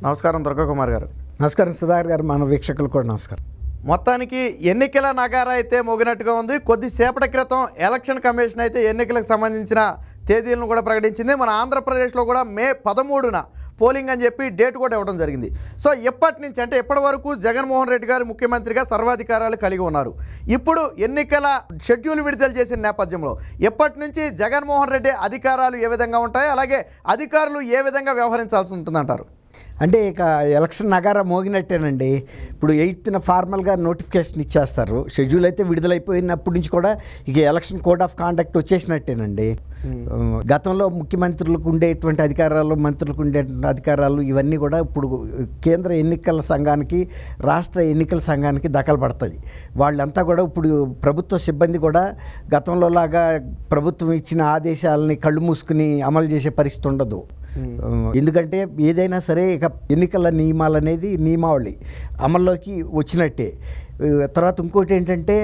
నమస్కారం దుర్గాకుమార్ గారు. నమస్కారం సుధాకర్ గారు, మన వీక్షకులు కూడా నమస్కారం. మొత్తానికి ఎన్నికల నగారా అయితే మోగినట్టుగా ఉంది. కొద్దిసేపటి క్రితం ఎలక్షన్ కమిషన్ అయితే ఎన్నికలకు సంబంధించిన తేదీలను కూడా ప్రకటించింది. మన ఆంధ్రప్రదేశ్లో కూడా మే 13న పోలింగ్ అని చెప్పి డేట్ కూడా ఇవ్వడం జరిగింది. సో ఎప్పటి నుంచి అంటే ఇప్పటి వరకు జగన్మోహన్ రెడ్డి గారు ముఖ్యమంత్రిగా సర్వాధికారాలు కలిగి ఉన్నారు. ఇప్పుడు ఎన్నికల షెడ్యూల్ విడుదల చేసిన నేపథ్యంలో ఎప్పటి నుంచి జగన్మోహన్ రెడ్డి అధికారాలు ఏ విధంగా ఉంటాయి, అలాగే అధికారులు ఏ విధంగా వ్యవహరించాల్సి ఉంటుందంటారు? అంటే ఇక ఎలక్షన్ నగారా మోగినట్టేనండి. ఇప్పుడు 8న ఫార్మల్గా నోటిఫికేషన్ ఇచ్చేస్తారు. షెడ్యూల్ అయితే విడుదలైపోయినప్పటి నుంచి కూడా ఇక ఎలక్షన్ కోడ్ ఆఫ్ కాండక్ట్ వచ్చేసినట్టేనండి. గతంలో ముఖ్యమంత్రులకు ఉండేటువంటి అధికారాలు, మంత్రులకు ఉండేటువంటి అధికారాలు ఇవన్నీ కూడా ఇప్పుడు కేంద్ర ఎన్నికల సంఘానికి, రాష్ట్ర ఎన్నికల సంఘానికి దఖలు పడుతుంది. వాళ్ళంతా కూడా ఇప్పుడు ప్రభుత్వ సిబ్బంది కూడా గతంలో లాగా ప్రభుత్వం ఇచ్చిన ఆదేశాలని కళ్ళు మూసుకుని అమలు చేసే పరిస్థితి ఉండదు. ఎందుకంటే ఏదైనా సరే ఇక ఎన్నికల నియమాలు అనేది నియమావళి అమల్లోకి వచ్చినట్టే. తర్వాత ఇంకోటి ఏంటంటే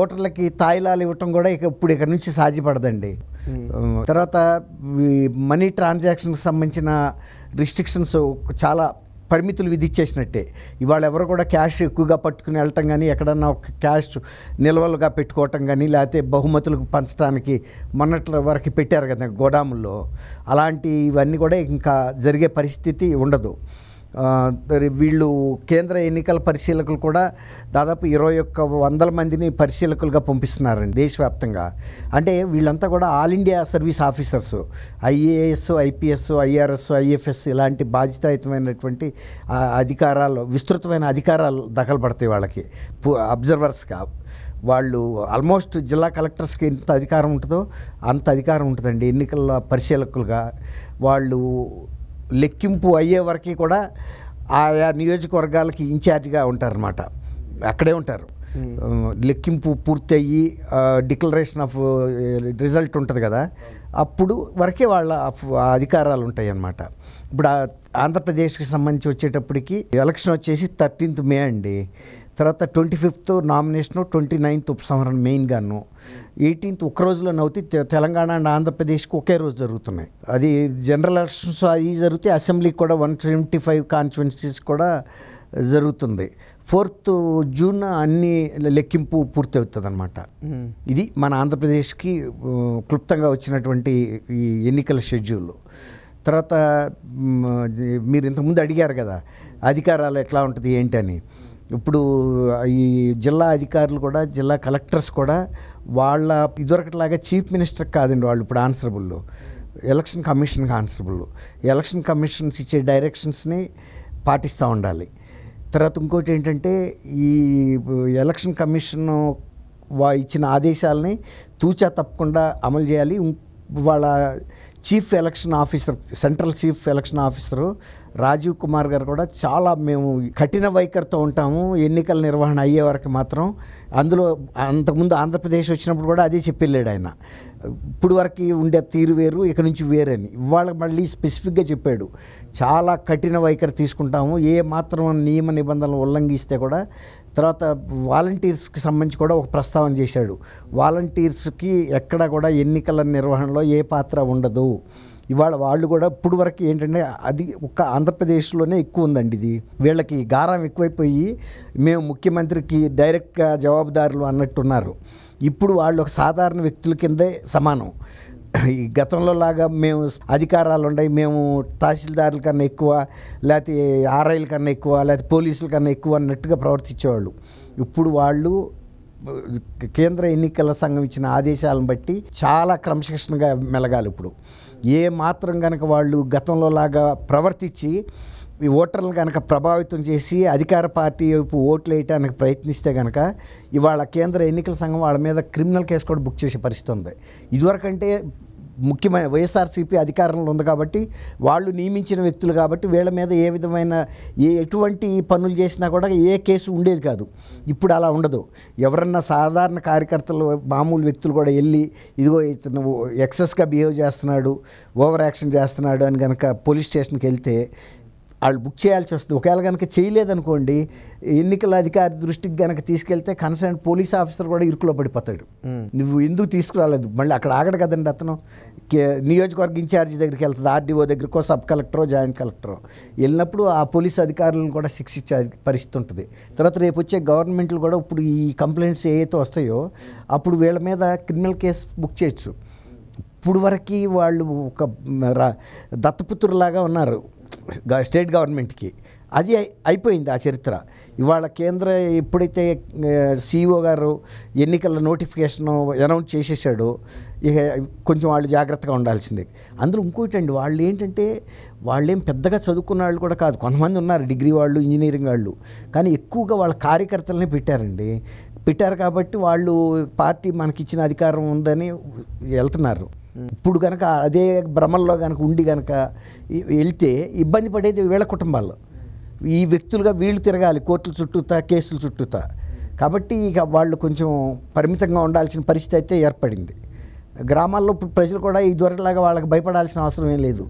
ఓటర్లకి తాయిలాలు ఇవ్వటం కూడా ఇక నుంచి సాధ్యపడదండి. తర్వాత మనీ ట్రాన్సాక్షన్కి సంబంధించిన రిస్ట్రిక్షన్స్ చాలా పరిమితులు విధించేసినట్టే. ఇవాళ ఎవరు కూడా క్యాష్ ఎక్కువగా పట్టుకుని వెళ్ళటం కానీ, ఎక్కడన్నా ఒక క్యాష్ నిల్వలుగా పెట్టుకోవటం కానీ, లేకపోతే బహుమతులకు పంచడానికి మొన్నట్ల వరకు పెట్టారు కదా గోదాముల్లో, అలాంటివన్నీ కూడా ఇంకా జరిగే పరిస్థితి ఉండదు. వీళ్ళు కేంద్ర ఎన్నికల పరిశీలకులు కూడా దాదాపు 21,000 మందిని పరిశీలకులుగా పంపిస్తున్నారండి దేశవ్యాప్తంగా. అంటే వీళ్ళంతా కూడా all India service officers, IAS, IPS, IRS, IFS ఇలాంటి బాధ్యతాయుతమైనటువంటి అధికారాలు, విస్తృతమైన అధికారాలు దఖలు పడతాయి వాళ్ళకి అబ్జర్వర్స్గా. వాళ్ళు ఆల్మోస్ట్ జిల్లా కలెక్టర్స్కి ఎంత అధికారం ఉంటుందో అంత అధికారం ఉంటుందండి ఎన్నికల పరిశీలకులుగా. వాళ్ళు లెక్కింపు అయ్యే వరకు కూడా ఆయా నియోజకవర్గాలకి ఇన్ఛార్జిగా ఉంటారన్నమాట, అక్కడే ఉంటారు. లెక్కింపు పూర్తి అయ్యి డిక్లరేషన్ ఆఫ్ రిజల్ట్ ఉంటుంది కదా, అప్పుడు వరకే వాళ్ళ అధికారాలు ఉంటాయి అన్నమాట. ఇప్పుడు ఆంధ్రప్రదేశ్కి సంబంధించి వచ్చేటప్పటికి ఎలక్షన్ వచ్చేసి 13th మే అండి. తర్వాత 25th నామినేషను, 29th ఉపసంహరణ మెయిన్గాను, 18th ఒక్క రోజులోనే అవుతాయి. తెలంగాణ అండ్ ఆంధ్రప్రదేశ్కి ఒకే రోజు జరుగుతున్నాయి. అది జనరల్ ఎలక్షన్స్ అవి జరుగుతాయి. అసెంబ్లీకి కూడా 175 కాన్స్టిట్యున్సీస్ కూడా జరుగుతుంది. 4th జూన్ అన్ని లెక్కింపు పూర్తి అవుతుంది అనమాట. ఇది మన ఆంధ్రప్రదేశ్కి క్లుప్తంగా వచ్చినటువంటి ఈ ఎన్నికల షెడ్యూల్. తర్వాత మీరు ఇంతకుముందు అడిగారు కదా అధికారాలు ఎట్లా ఉంటుంది ఏంటని. ఇప్పుడు ఈ జిల్లా అధికారులు కూడా, జిల్లా కలెక్టర్స్ కూడా వాళ్ళ ఇదివరకట్లాగా చీఫ్ మినిస్టర్ కాదండి, వాళ్ళు ఇప్పుడు ఆన్సరబుల్ ఎలక్షన్ కమిషన్కి ఆన్సరబుల్. ఎలక్షన్ కమిషన్స్ ఇచ్చే డైరెక్షన్స్ని పాటిస్తూ ఉండాలి. తర్వాత ఇంకోటి ఏంటంటే ఈ ఎలక్షన్ కమిషన్ ఇచ్చిన ఆదేశాలని తూచా తప్పకుండా అమలు చేయాలి. వాళ్ళ chief election officer, central chief election officer Rajiv Kumar గారు కూడా చాలా మేము కఠిన వైఖరితో ఉంటాము ఎన్నికల నిర్వహణ అయ్యే వరకు మాత్రం. అందులో అంతకుముందు ఆంధ్రప్రదేశ్ వచ్చినప్పుడు కూడా అదే చెప్పెళ్ళాడు ఆయన. ఇప్పుడు వరకు ఉండే తీరు వేరు, ఇక నుంచి వేరని. ఇవాళ మళ్ళీ స్పెసిఫిక్గా చెప్పాడు, చాలా కఠిన వైఖరి తీసుకుంటాము, ఏ మాత్రం నియమ నిబంధనలు ఉల్లంఘిస్తే కూడా. తర్వాత వాలంటీర్స్కి సంబంధించి కూడా ఒక ప్రస్తావన చేశాడు. వాలంటీర్స్కి ఎక్కడ కూడా ఎన్నికల నిర్వహణలో ఏ పాత్ర ఉండదు. ఇవాళ వాళ్ళు కూడా ఇప్పుడు వరకు ఏంటంటే అది ఒక్క ఆంధ్రప్రదేశ్లోనే ఎక్కువ ఉందండి. ఇది వీళ్ళకి గారం ఎక్కువైపోయి మేము ముఖ్యమంత్రికి డైరెక్ట్గా జవాబుదారులు అన్నట్టున్నారు. ఇప్పుడు వాళ్ళు ఒక సాధారణ వ్యక్తుల కిందే సమానం. ఈ గతంలో లాగా మేము అధికారాలు ఉన్నాయి, మేము తహసీల్దారుల కన్నా ఎక్కువ, లేకపోతే ఆర్ఐల కన్నా ఎక్కువ, లేకపోతే పోలీసుల కన్నా ఎక్కువ అన్నట్టుగా ప్రవర్తించేవాళ్ళు. ఇప్పుడు వాళ్ళు కేంద్ర ఎన్నికల సంఘం ఇచ్చిన ఆదేశాలను బట్టి చాలా క్రమశిక్షణగా మెలగాలి. ఇప్పుడు ఏ మాత్రం కనుక వాళ్ళు గతంలో లాగా ప్రవర్తించి ఈ ఓటర్లను కనుక ప్రభావితం చేసి అధికార పార్టీ వైపు ఓట్లు వేయడానికి ప్రయత్నిస్తే కనుక ఇవాళ కేంద్ర ఎన్నికల సంఘం వాళ్ళ మీద క్రిమినల్ కేసు కూడా బుక్ చేసే పరిస్థితి ఉంది. ఇదివరకంటే ముఖ్యమైన వైఎస్ఆర్సీపీ అధికారంలో ఉంది కాబట్టి, వాళ్ళు నియమించిన వ్యక్తులు కాబట్టి వీళ్ళ మీద ఏ విధమైన ఎటువంటి పనులు చేసినా కూడా ఏ కేసు ఉండేది కాదు. ఇప్పుడు అలా ఉండదు. ఎవరన్నా సాధారణ కార్యకర్తలు, మామూలు వ్యక్తులు కూడా వెళ్ళి ఇదిగో ఇతను ఎక్సెస్గా బిహేవ్ చేస్తున్నాడు, ఓవర్ యాక్షన్ చేస్తున్నాడు అని కనుక పోలీస్ స్టేషన్కి వెళ్తే వాళ్ళు బుక్ చేయాల్సి వస్తుంది. ఒకవేళ కనుక చేయలేదనుకోండి, ఎన్నికల అధికారి దృష్టికి కనుక తీసుకెళ్తే కన్సర్న్ పోలీస్ ఆఫీసర్ కూడా ఇరుకులో పడిపోతాడు. నువ్వు ఎందుకు తీసుకురాలేదు, మళ్ళీ అక్కడ ఆగడు కదండి అతను. నియోజకవర్గ ఇన్ఛార్జి దగ్గరికి వెళ్తుంది, ఆర్డీఓ దగ్గరకో, సబ్ కలెక్టరో, జాయింట్ కలెక్టరో వెళ్ళినప్పుడు ఆ పోలీస్ అధికారులను కూడా శిక్షించే పరిస్థితి ఉంటుంది. తర్వాత రేపు వచ్చే గవర్నమెంట్లు కూడా ఇప్పుడు ఈ కంప్లైంట్స్ ఏవైతే వస్తాయో అప్పుడు వీళ్ళ మీద క్రిమినల్ కేసు బుక్ చేయొచ్చు. ఇప్పుడు వరకు వాళ్ళు ఒక దత్తపుత్రులాగా ఉన్నారు స్టేట్ గవర్నమెంట్కి. అది అయిపోయింది ఆ చరిత్ర. ఇవాళ కేంద్ర ఎప్పుడైతే సిఇఓ గారు ఎన్నికల నోటిఫికేషన్ అనౌన్స్ చేసేసాడో ఇక కొంచెం వాళ్ళు జాగ్రత్తగా ఉండాల్సిందే. అందులో ఇంకోటి అండి, వాళ్ళు ఏంటంటే వాళ్ళేం పెద్దగా చదువుకున్న వాళ్ళు కూడా కాదు, కొంతమంది ఉన్నారు డిగ్రీ వాళ్ళు, ఇంజనీరింగ్ వాళ్ళు, కానీ ఎక్కువగా వాళ్ళ కార్యకర్తలనే పెట్టారు కాబట్టి వాళ్ళు పార్టీ మనకిచ్చిన అధికారం ఉందని వెళ్తున్నారు. ఇప్పుడు కనుక అదే భ్రమల్లో కనుక ఉండి కనుక వెళ్తే ఇబ్బంది పడేది వీళ్ళ కుటుంబాల్లో. ఈ వ్యక్తులుగా వీళ్ళు తిరగాలి కోర్టుల చుట్టూతా, కేసుల చుట్టూతా. కాబట్టి ఇక వాళ్ళు కొంచెం పరిమితంగా ఉండాల్సిన పరిస్థితి అయితే ఏర్పడింది. గ్రామాల్లో ఇప్పుడు ప్రజలు కూడా ఈ దొరలాగా వాళ్ళకి భయపడాల్సిన అవసరం ఏం లేదు.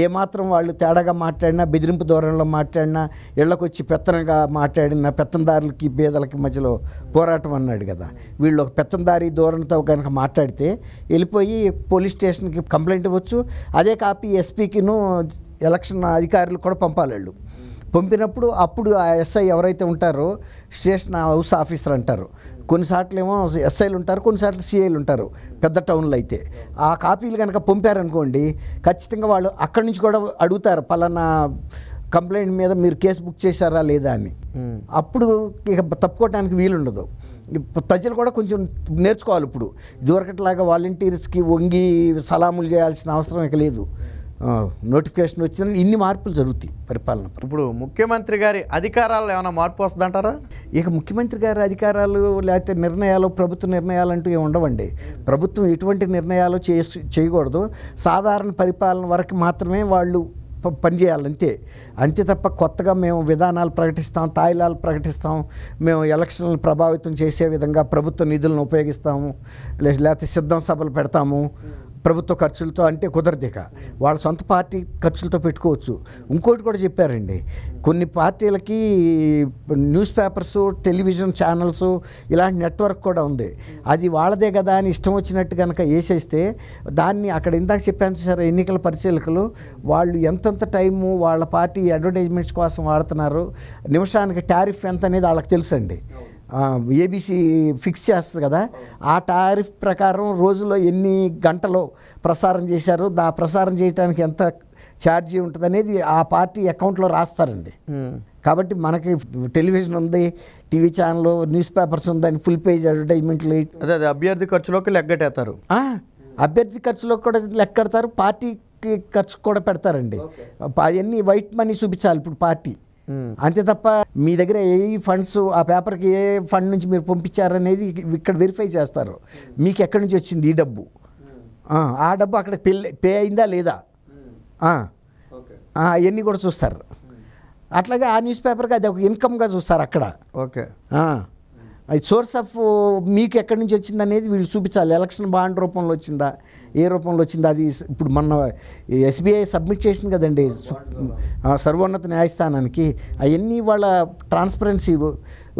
ఏమాత్రం వాళ్ళు తేడాగా మాట్లాడినా, బెదిరింపు ధోరణిలో మాట్లాడినా, ఇళ్లకొచ్చి పెత్తనగా మాట్లాడినా, పెత్తందారులకి పేదలకి మధ్యలో పోరాటం అన్నాడు కదా, వీళ్ళు ఒక పెత్తందారి ధోరణితో కనుక మాట్లాడితే వెళ్ళిపోయి పోలీస్ స్టేషన్కి కంప్లైంట్ ఇవ్వచ్చు. అదే కాపీ ఎస్పీకిను ఎలక్షన్ అధికారులు కూడా పంపాలి. వాళ్ళు పంపినప్పుడు అప్పుడు ఆ ఎస్ఐ ఎవరైతే ఉంటారో స్టేషన్ హౌస్ ఆఫీసర్ అంటారు, కొన్నిసార్లు ఏమో ఎస్ఐలు ఉంటారు, కొన్నిసార్లు సిఐలు ఉంటారు పెద్ద టౌన్లో అయితే. ఆ కాపీలు కనుక పంపారనుకోండి ఖచ్చితంగా వాళ్ళు అక్కడి నుంచి కూడా అడుగుతారు పలానా కంప్లైంట్ మీద మీరు కేసు బుక్ చేశారా లేదా అని. అప్పుడు ఇక తప్పుకోవడానికి వీలుండదు. ప్రజలు కూడా కొంచెం నేర్చుకోవాలి. ఇప్పుడు ఇదివరకట్లాగా వాలంటీర్స్కి వంగి సలాములు చేయాల్సిన అవసరం ఇక లేదు. నోటిఫికేషన్ వచ్చిన ఇన్ని మార్పులు జరుగుతాయి పరిపాలన. ఇప్పుడు ముఖ్యమంత్రి గారి అధికారాల్లో ఏమైనా మార్పు వస్తుందంటారా? ఇక ముఖ్యమంత్రి గారి అధికారాలు లేకపోతే నిర్ణయాలు, ప్రభుత్వ నిర్ణయాలు అంటూ ఏమి ఉండవండి. ప్రభుత్వం ఎటువంటి నిర్ణయాలు చేయకూడదు. సాధారణ పరిపాలన వరకు మాత్రమే వాళ్ళు పనిచేయాలి, అంతే తప్ప కొత్తగా మేము విధానాలు ప్రకటిస్తాం, తాయిలాలు ప్రకటిస్తాం, మేము ఎలక్షన్లను ప్రభావితం చేసే విధంగా ప్రభుత్వ నిధులను ఉపయోగిస్తాము, లేకపోతే సిద్ధం సభలు పెడతాము ప్రభుత్వ ఖర్చులతో అంటే కుదరదిక. వాళ్ళ సొంత పార్టీ ఖర్చులతో పెట్టుకోవచ్చు. ఇంకోటి కూడా చెప్పారండి, కొన్ని పార్టీలకి న్యూస్ పేపర్స్, టెలివిజన్ ఛానల్స్ ఇలాంటి నెట్వర్క్ కూడా ఉంది. అది వాళ్ళదే కదా అని ఇష్టం వచ్చినట్టు కనుక వేసేస్తే దాన్ని అక్కడ ఇందాక చెప్పాను సార్, ఎన్నికల పరిశీలకులు వాళ్ళు ఎంతెంత టైము వాళ్ళ పార్టీ అడ్వర్టైజ్మెంట్స్ కోసం వాడుతున్నారు, నిమిషానికి టారిఫ్ ఎంత అనేది వాళ్ళకి తెలుసండి. ఏబీసీ ఫిక్స్ చేస్తుంది కదా, ఆ టారిఫ్ ప్రకారం రోజులో ఎన్ని గంటలు ప్రసారం చేశారు, ప్రసారం చేయడానికి ఎంత ఛార్జీ ఉంటుంది అనేది ఆ పార్టీ అకౌంట్లో రాస్తారండి. కాబట్టి మనకి టెలివిజన్ ఉంది, టీవీ ఛానల్, న్యూస్ పేపర్స్ ఉందని ఫుల్ పేజ్ అడ్వర్టైజ్మెంట్లు అదే అభ్యర్థి ఖర్చులోకి లెక్కటేస్తారు. అభ్యర్థి ఖర్చులోకి కూడా లెక్కడతారు, పార్టీకి ఖర్చు కూడా పెడతారండి. అవన్నీ వైట్ మనీ చూపించాలి ఇప్పుడు పార్టీ, అంతే తప్ప మీ దగ్గర ఏ ఫండ్స్, ఆ పేపర్కి ఏ ఫండ్ నుంచి మీరు పంపించారనేది ఇక్కడ వెరిఫై చేస్తారు. మీకు ఎక్కడి నుంచి వచ్చింది ఈ డబ్బు, ఆ డబ్బు అక్కడ పే అయిందా లేదా, అవన్నీ కూడా చూస్తారు. అట్లాగే ఆ న్యూస్ పేపర్కి అది ఒక ఇన్కమ్గా చూస్తారు అక్కడ. ఓకే, అది సోర్స్ ఆఫ్ మీకు ఎక్కడి నుంచి వచ్చింది అనేది వీళ్ళు చూపించాలి. ఎలక్షన్ బాండ్ రూపంలో వచ్చిందా, ఏ రూపంలో వచ్చిందా, అది ఇప్పుడు మొన్న ఎస్బీఐ సబ్మిట్ చేసింది కదండి సర్వోన్నత న్యాయస్థానానికి. అవన్నీ వాళ్ళ ట్రాన్స్పరెన్సీ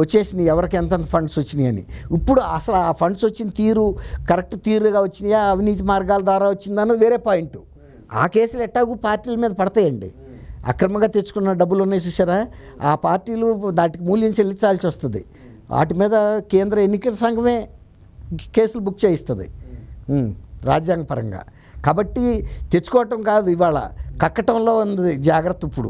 వచ్చేసినాయి, ఎవరికి ఎంత ఫండ్స్ వచ్చినాయి అని. ఇప్పుడు అసలు ఆ ఫండ్స్ వచ్చిన తీరు కరెక్ట్ తీరుగా వచ్చినాయా, అవినీతి మార్గాల ద్వారా వచ్చిందన్నది వేరే పాయింట్. ఆ కేసులు ఎట్టాగు పార్టీల మీద పడతాయండి. అక్రమంగా తెచ్చుకున్న డబ్బులు ఉన్నాయి చూసారా, ఆ పార్టీలు దాటికి మూల్యం చెల్లించాల్సి వస్తుంది. వాటి మీద కేంద్ర ఎన్నికల సంఘమే కేసులు బుక్ చేయిస్తుంది రాజ్యాంగపరంగా. కాబట్టి తెచ్చుకోవటం కాదు, ఇవాళ కక్కటంలో ఉంది జాగ్రత్త. ఇప్పుడు